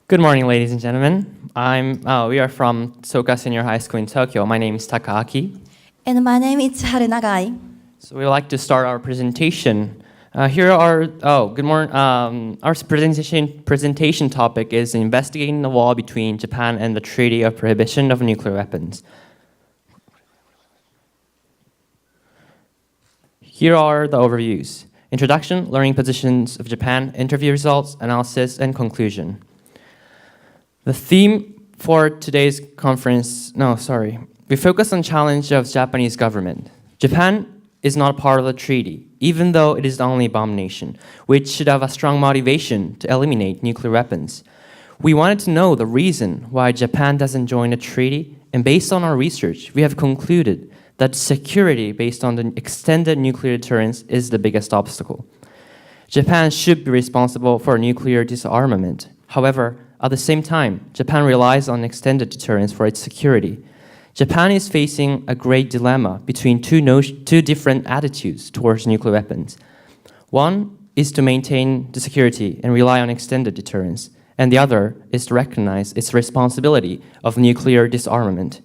Good morning, ladies and gentlemen. We are from Soka Senior High School in Tokyo. My name is Takaaki. And my name is Harunagai. So we would like to start our presentation. Good morning. Our presentation topic is investigating the wall between Japan and the Treaty of Prohibition of Nuclear Weapons. Here are the overviews. Introduction, learning positions of Japan, interview results, analysis, and conclusion. The theme for today's conference, we focus on challenge of Japanese government. Japan is not part of the treaty, even though it is the only bomb nation, which should have a strong motivation to eliminate nuclear weapons. We wanted to know the reason why Japan doesn't join the treaty, and based on our research, we have concluded that security based on the extended nuclear deterrence is the biggest obstacle. Japan should be responsible for nuclear disarmament. However, at the same time, Japan relies on extended deterrence for its security. Japan is facing a great dilemma between two different attitudes towards nuclear weapons. One is to maintain the security and rely on extended deterrence, and the other is to recognize its responsibility of nuclear disarmament.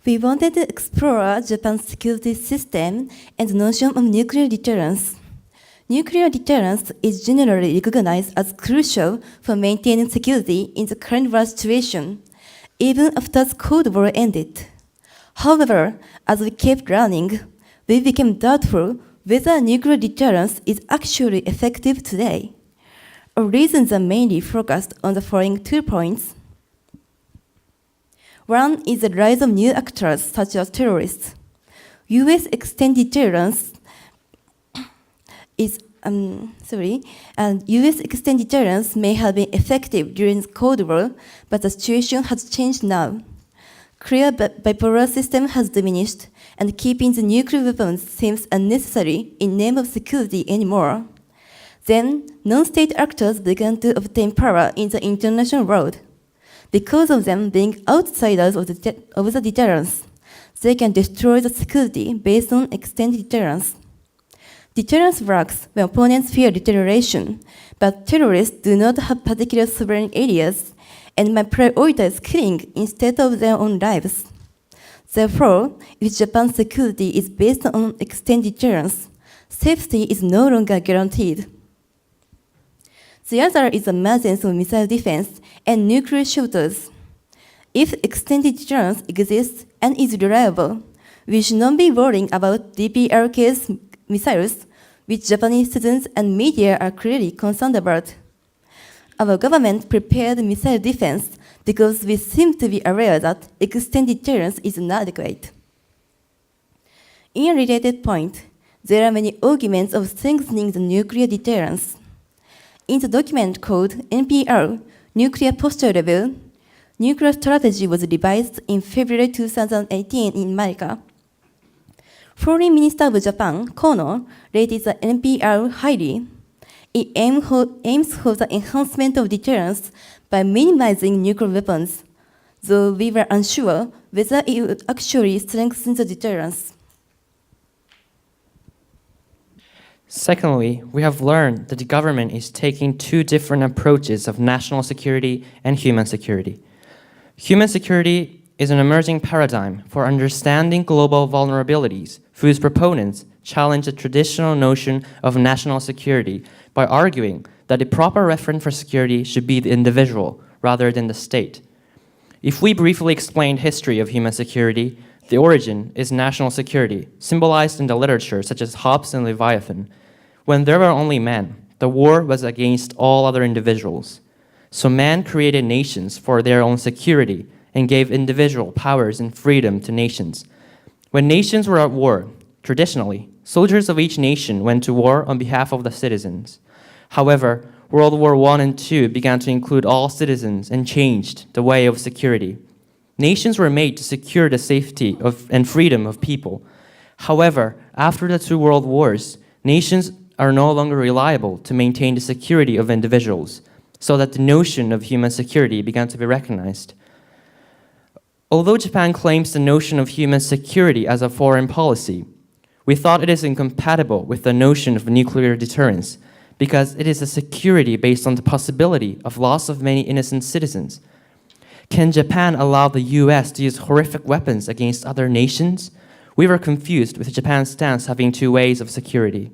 We wanted to explore Japan's security system and the notion of nuclear deterrence. Nuclear deterrence is generally recognized as crucial for maintaining security in the current war situation, even after the Cold War ended. However, as we kept learning, we became doubtful whether nuclear deterrence is actually effective today. Our reasons are mainly focused on the following 2 points. One is the rise of new actors such as terrorists. U.S. extended deterrence U.S. extended deterrence may have been effective during the Cold War, but the situation has changed now. Clear bipolar system has diminished, and keeping the nuclear weapons seems unnecessary in name of security anymore. Then, non-state actors began to obtain power in the international world. Because of them being outsiders of the deterrence, they can destroy the security based on extended deterrence. Deterrence works when opponents fear deterioration, but terrorists do not have particular sovereign areas and might prioritize killing instead of their own lives. Therefore, if Japan's security is based on extended deterrence, safety is no longer guaranteed. The other is the emergence of missile defense and nuclear shelters. If extended deterrence exists and is reliable, we should not be worrying about DPRK's missiles, which Japanese citizens and media are clearly concerned about. Our government prepared missile defense because we seem to be aware that extended deterrence is inadequate. In a related point, there are many arguments of strengthening the nuclear deterrence. In the document called NPR, Nuclear Posture Review, nuclear strategy was revised in February 2018 in America. Foreign Minister of Japan, Kono, rated the NPR highly. It aims for the enhancement of deterrence by minimizing nuclear weapons, though we were unsure whether it would actually strengthen the deterrence. Secondly, we have learned that the government is taking 2 different approaches of national security and human security. Human security is an emerging paradigm for understanding global vulnerabilities, whose proponents challenge the traditional notion of national security by arguing that the proper referent for security should be the individual rather than the state. If we briefly explain history of human security, the origin is national security, symbolized in the literature such as Hobbes and Leviathan. When there were only men, the war was against all other individuals. So man created nations for their own security and gave individual powers and freedom to nations. When nations were at war, traditionally, soldiers of each nation went to war on behalf of the citizens. However, World War I and II began to include all citizens and changed the way of security. Nations were made to secure the safety and freedom of people. However, after the 2 world wars, nations are no longer reliable to maintain the security of individuals, so that the notion of human security began to be recognized. Although Japan claims the notion of human security as a foreign policy, we thought it is incompatible with the notion of nuclear deterrence because it is a security based on the possibility of loss of many innocent citizens. Can Japan allow the US to use horrific weapons against other nations? We were confused with Japan's stance having two ways of security.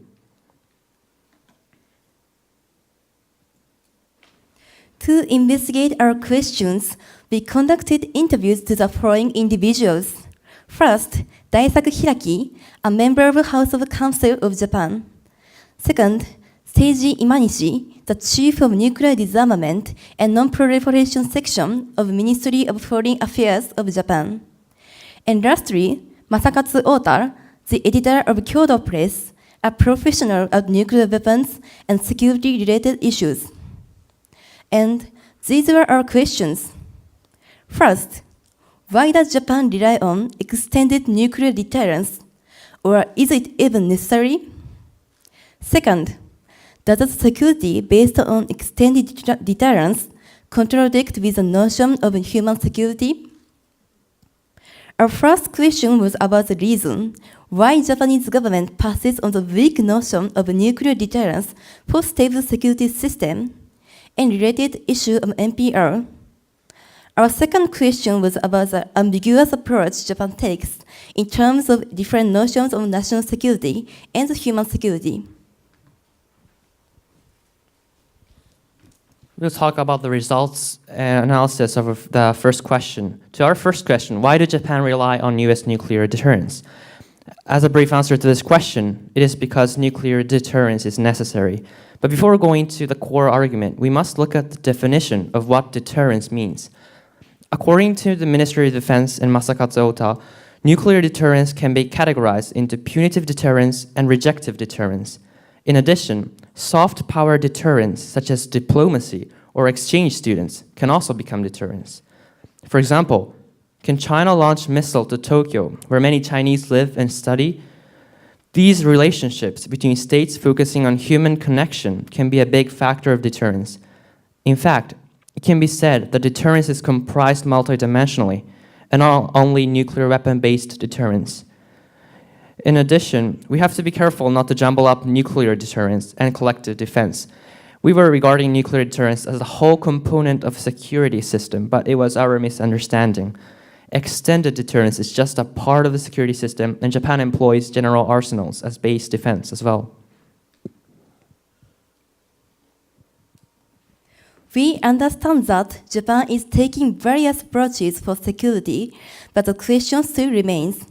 To investigate our questions, we conducted interviews to the following individuals. First, Daisaku Hiraki, a member of the House of Council of Japan. Second, Seiji Imanishi, the Chief of Nuclear Disarmament and Non-Proliferation Section of Ministry of Foreign Affairs of Japan. And lastly, Masakatsu Ota, the editor of Kyoto Press, a professional of nuclear weapons and security-related issues. And these were our questions. First, why does Japan rely on extended nuclear deterrence, or is it even necessary? Second, does the security based on extended deterrence contradict with the notion of human security? Our first question was about the reason why Japanese government passes on the weak notion of nuclear deterrence for stable security system and related issue of NPR. Our second question was about the ambiguous approach Japan takes in terms of different notions of national security and human security. We'll talk about the results and analysis of the first question. To our first question, why did Japan rely on US nuclear deterrence? As a brief answer to this question, it is because nuclear deterrence is necessary. But before going to the core argument, we must look at the definition of what deterrence means. According to the Ministry of Defense and Masakatsu Ota, nuclear deterrence can be categorized into punitive deterrence and rejective deterrence. In addition, soft power deterrence, such as diplomacy or exchange students, can also become deterrence. For example, can China launch missile to Tokyo, where many Chinese live and study? These relationships between states focusing on human connection can be a big factor of deterrence. In fact, it can be said that deterrence is comprised multidimensionally, and not only nuclear weapon-based deterrence. In addition, we have to be careful not to jumble up nuclear deterrence and collective defense. We were regarding nuclear deterrence as a whole component of a security system, but it was our misunderstanding. Extended deterrence is just a part of the security system, and Japan employs general arsenals as base defense as well. We understand that Japan is taking various approaches for security, but the question still remains.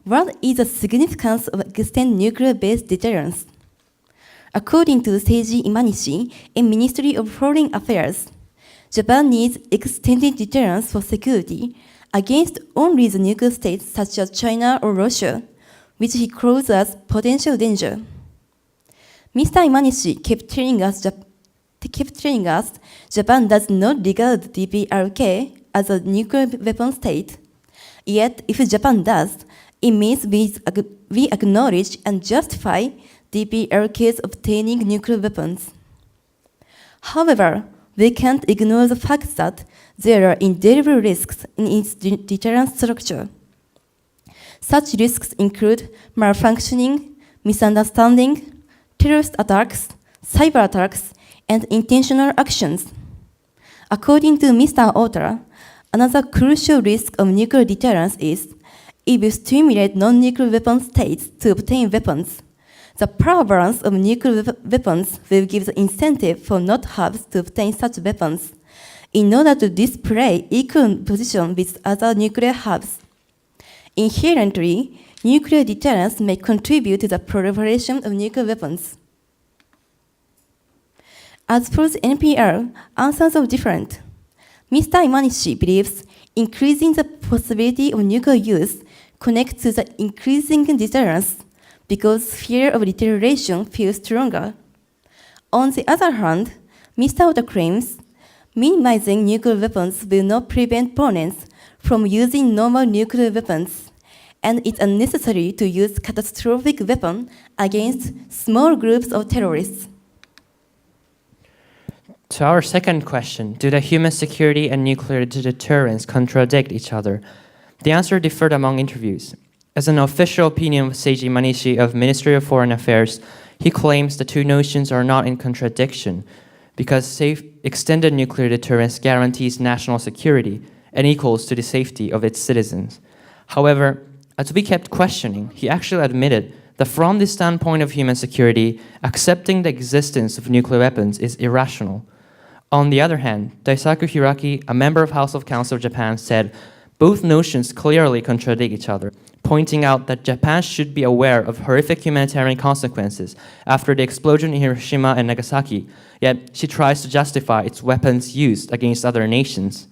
What is the significance of extended nuclear-based deterrence? According to Seiji Imanishi in Ministry of Foreign Affairs, Japan needs extended deterrence for security against only the nuclear states such as China or Russia, which he calls as potential danger. Mr. Imanishi kept telling us Japan does not regard DPRK as a nuclear weapon state. Yet, if Japan does, it means we acknowledge and justify DPRK's obtaining nuclear weapons. However, we can't ignore the fact that there are indelible risks in its deterrence structure. Such risks include malfunctioning, misunderstanding, terrorist attacks, cyber attacks, and intentional actions. According to Mr. Ota, another crucial risk of nuclear deterrence is it will stimulate non-nuclear weapon states to obtain weapons. The power balance of nuclear weapons will give the incentive for not-haves to obtain such weapons in order to display equal position with other nuclear haves. Inherently, nuclear deterrence may contribute to the proliferation of nuclear weapons. As for the NPR, answers are different. Mr. Imanishi believes increasing the possibility of nuclear use connects to the increasing deterrence because fear of retaliation feels stronger. On the other hand, Mr. Ota claims minimizing nuclear weapons will not prevent opponents from using normal nuclear weapons, and it's unnecessary to use catastrophic weapons against small groups of terrorists. To our second question, do the human security and nuclear deterrence contradict each other? The answer differed among interviews. As an official opinion of Seiji Manishi of Ministry of Foreign Affairs, He claims the two notions are not in contradiction because safe extended nuclear deterrence guarantees national security and equals to the safety of its citizens. However, as we kept questioning, he actually admitted that from the standpoint of human security, accepting the existence of nuclear weapons is irrational. On the other hand, Daisaku Hiraki, a member of House of Council of Japan, said, both notions clearly contradict each other, pointing out that Japan should be aware of horrific humanitarian consequences after the explosion in Hiroshima and Nagasaki, yet she tries to justify its weapons used against other nations.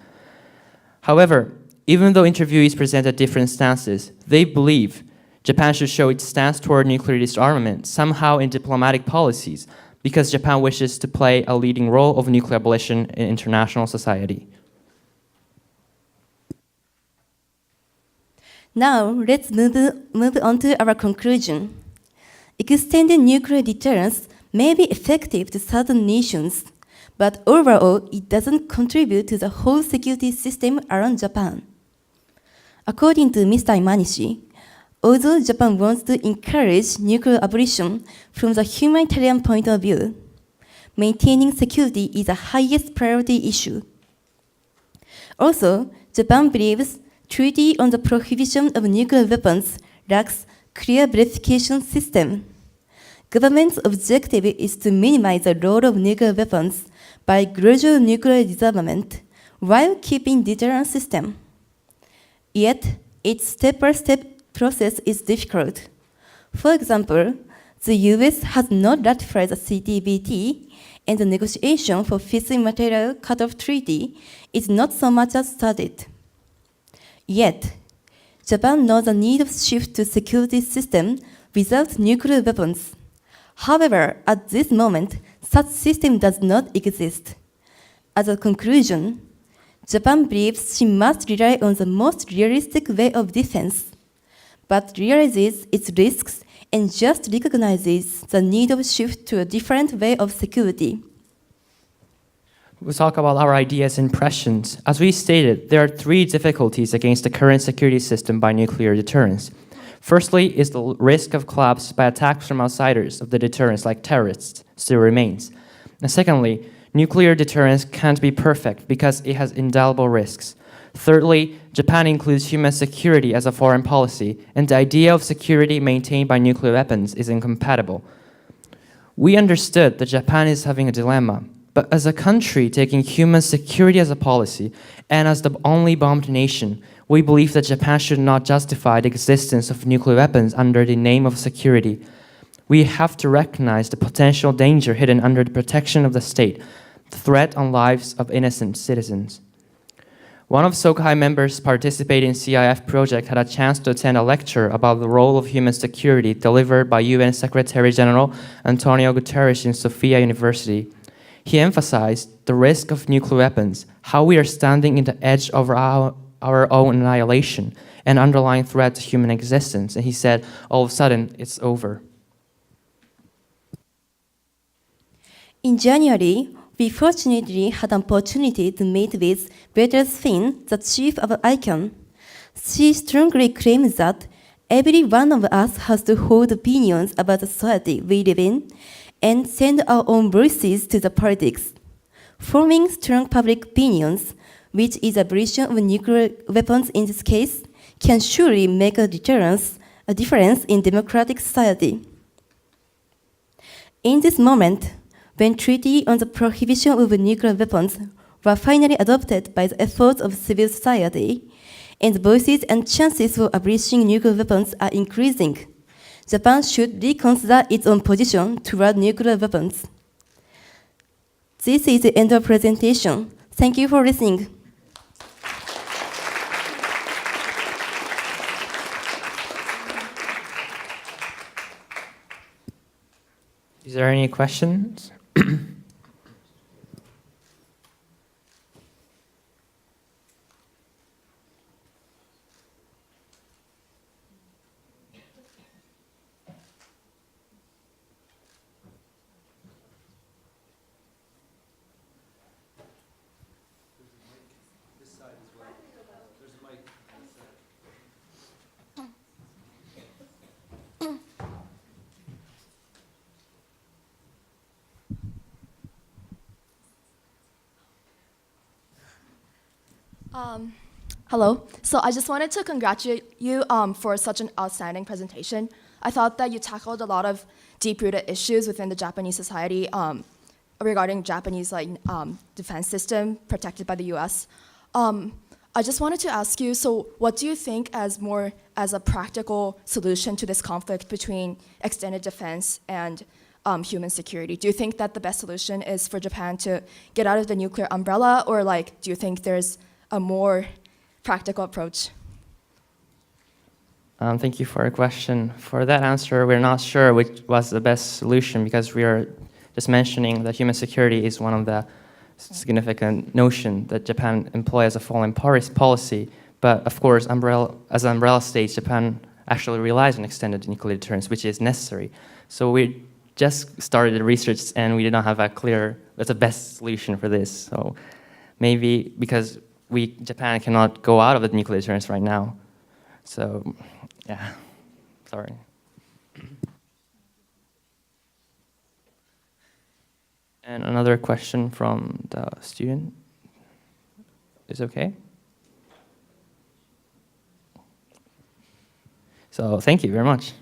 However, even though interviewees presented different stances, they believe Japan should show its stance toward nuclear disarmament somehow in diplomatic policies, because Japan wishes to play a leading role of nuclear abolition in international society. Now, let's move on to our conclusion. Extended nuclear deterrence may be effective to certain nations, but overall, it doesn't contribute to the whole security system around Japan. According to Mr. Imanishi, although Japan wants to encourage nuclear abolition from the humanitarian point of view, maintaining security is the highest priority issue. Also, Japan believes Treaty on the Prohibition of Nuclear Weapons lacks clear verification system. Government's objective is to minimize the role of nuclear weapons by gradual nuclear disarmament while keeping deterrent system. Yet, its step-by-step process is difficult. For example, the US has not ratified the CTBT, and the negotiation for fissile material cut-off treaty is not so much as started. Yet, Japan knows the need of shift to security system without nuclear weapons. However, at this moment, such system does not exist. As a conclusion, Japan believes she must rely on the most realistic way of defense, but realizes its risks and just recognizes the need of shift to a different way of security. We'll talk about our ideas and impressions. As we stated, there are three difficulties against the current security system by nuclear deterrence. Firstly is the risk of collapse by attacks from outsiders of the deterrence, like terrorists, still remains. And secondly, nuclear deterrence can't be perfect because it has indelible risks. Thirdly, Japan includes human security as a foreign policy, and the idea of security maintained by nuclear weapons is incompatible. We understood that Japan is having a dilemma, but as a country taking human security as a policy, and as the only bombed nation, we believe that Japan should not justify the existence of nuclear weapons under the name of security. We have to recognize the potential danger hidden under the protection of the state, the threat on lives of innocent citizens. One of Soka members participating in CIF project had a chance to attend a lecture about the role of human security delivered by UN Secretary General Antonio Guterres in Sofia University. He emphasized the risk of nuclear weapons, how we are standing in the edge of our own annihilation, and underlying threat to human existence. And he said, all of a sudden, it's over. In January, we fortunately had an opportunity to meet with Beatrice Finn, the chief of ICANN. She strongly claims that every one of us has to hold opinions about the society we live in and send our own voices to the politics. Forming strong public opinions, which is abolition of nuclear weapons in this case, can surely make a difference in democratic society. In this moment, when Treaty on the Prohibition of Nuclear Weapons were finally adopted by the efforts of civil society, and the voices and chances for abolishing nuclear weapons are increasing, Japan should reconsider its own position toward nuclear weapons. This is the end of presentation. Thank you for listening. Is there any questions? Hello. So I just wanted to congratulate you for such an outstanding presentation. I thought that you tackled a lot of deep-rooted issues within the Japanese society regarding Japanese defense system protected by the U.S. I just wanted to ask you, so what do you think as a practical solution to this conflict between extended defense and human security? Do you think that the best solution is for Japan to get out of the nuclear umbrella, or do you think there's a more practical approach? Thank you for your question. For that answer, we're not sure which was the best solution because we are just mentioning that human security is one of the significant notion that Japan employs as a foreign policy. But of course, as an umbrella state, Japan actually relies on extended nuclear deterrence, which is necessary. So we just started the research and we did not have that's the best solution for this. So maybe because Japan cannot go out of the nuclear deterrence right now. So, yeah, sorry. And another question from the student. Is okay? So, thank you very much.